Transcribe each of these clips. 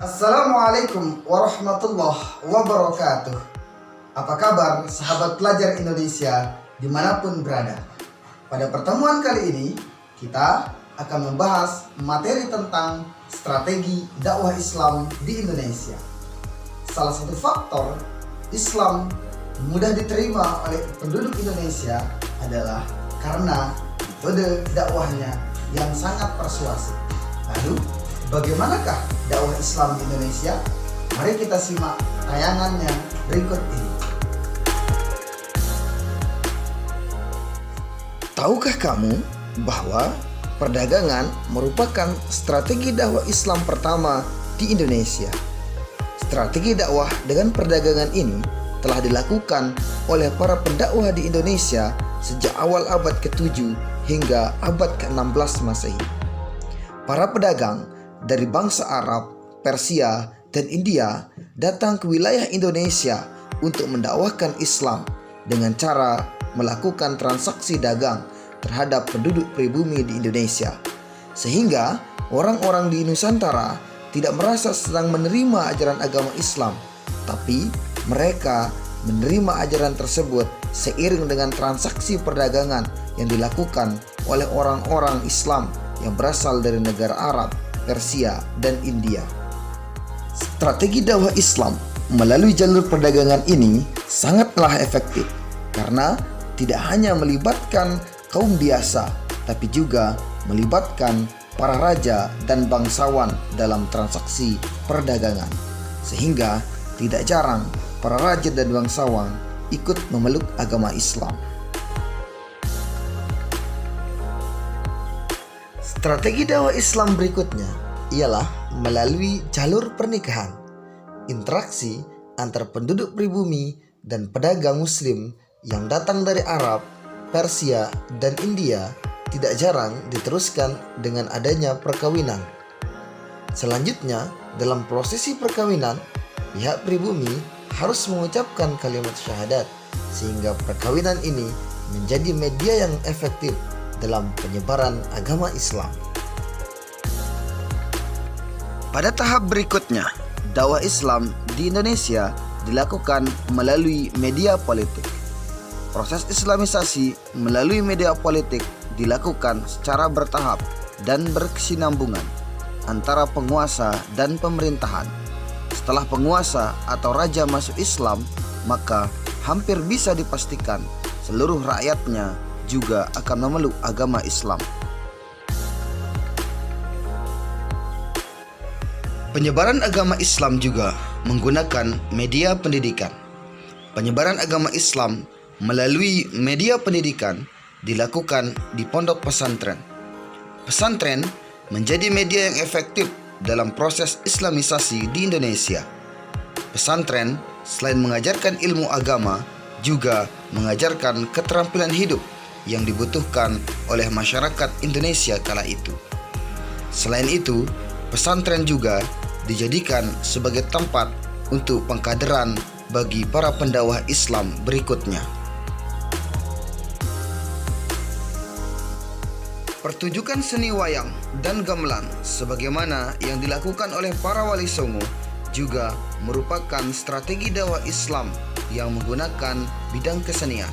Assalamualaikum warahmatullahi wabarakatuh. Apa kabar sahabat pelajar Indonesia dimanapun berada? Pada pertemuan kali ini kita akan membahas materi tentang strategi dakwah Islam di Indonesia. Salah satu faktor Islam mudah diterima oleh penduduk Indonesia adalah karena metode dakwahnya yang sangat persuasif. Lalu bagaimanakah dakwah Islam di Indonesia? Mari kita simak tayangannya berikut ini. Tahukah kamu bahwa perdagangan merupakan strategi dakwah Islam pertama di Indonesia? Strategi dakwah dengan perdagangan ini telah dilakukan oleh para pendakwah di Indonesia sejak awal abad ke-7 hingga abad ke-16 Masehi. Para pedagang dari bangsa Arab, Persia, dan India datang ke wilayah Indonesia untuk mendakwahkan Islam dengan cara melakukan transaksi dagang terhadap penduduk pribumi di Indonesia, sehingga orang-orang di Nusantara tidak merasa sedang menerima ajaran agama Islam, tapi mereka menerima ajaran tersebut seiring dengan transaksi perdagangan yang dilakukan oleh orang-orang Islam yang berasal dari negara Arab, Persia, dan India. Strategi dakwah Islam melalui jalur perdagangan ini sangatlah efektif karena tidak hanya melibatkan kaum biasa, tapi juga melibatkan para raja dan bangsawan dalam transaksi perdagangan, sehingga tidak jarang para raja dan bangsawan ikut memeluk agama Islam. Strategi dakwah Islam berikutnya ialah melalui jalur pernikahan. Interaksi antar penduduk pribumi dan pedagang Muslim yang datang dari Arab, Persia, dan India tidak jarang diteruskan dengan adanya perkawinan. Selanjutnya, dalam prosesi perkawinan, pihak pribumi harus mengucapkan kalimat syahadat sehingga perkawinan ini menjadi media yang efektif dalam penyebaran agama Islam. Pada tahap berikutnya, dakwah Islam di Indonesia dilakukan melalui media politik. Proses Islamisasi melalui media politik dilakukan secara bertahap dan berkesinambungan antara penguasa dan pemerintahan. Setelah penguasa atau raja masuk Islam, maka hampir bisa dipastikan seluruh rakyatnya juga akan memeluk agama Islam. Penyebaran agama Islam juga menggunakan media pendidikan. Penyebaran agama Islam melalui media pendidikan dilakukan di pondok pesantren. Pesantren menjadi media yang efektif dalam proses Islamisasi di Indonesia. Pesantren selain mengajarkan ilmu agama, juga mengajarkan keterampilan hidup yang dibutuhkan oleh masyarakat Indonesia kala itu. Selain itu, pesantren juga dijadikan sebagai tempat untuk pengkaderan bagi para pendakwah Islam berikutnya. Pertunjukan seni wayang dan gamelan sebagaimana yang dilakukan oleh para wali songo juga merupakan strategi dakwah Islam yang menggunakan bidang kesenian.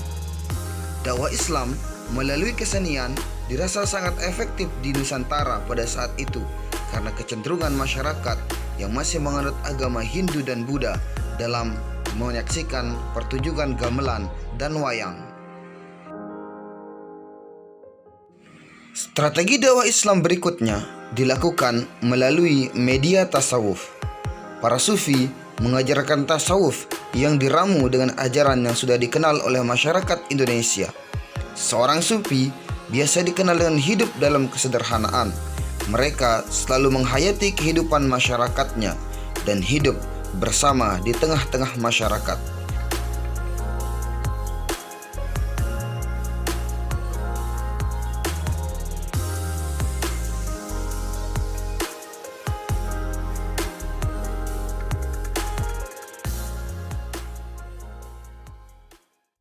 Dakwah Islam melalui kesenian dirasa sangat efektif di Nusantara pada saat itu karena kecenderungan masyarakat yang masih menganut agama Hindu dan Buddha dalam menyaksikan pertunjukan gamelan dan wayang. Strategi dakwah Islam berikutnya dilakukan melalui media tasawuf. Para sufi mengajarkan tasawuf yang diramu dengan ajaran yang sudah dikenal oleh masyarakat Indonesia. Seorang sufi biasa dikenal dengan hidup dalam kesederhanaan. Mereka selalu menghayati kehidupan masyarakatnya dan hidup bersama di tengah-tengah masyarakat.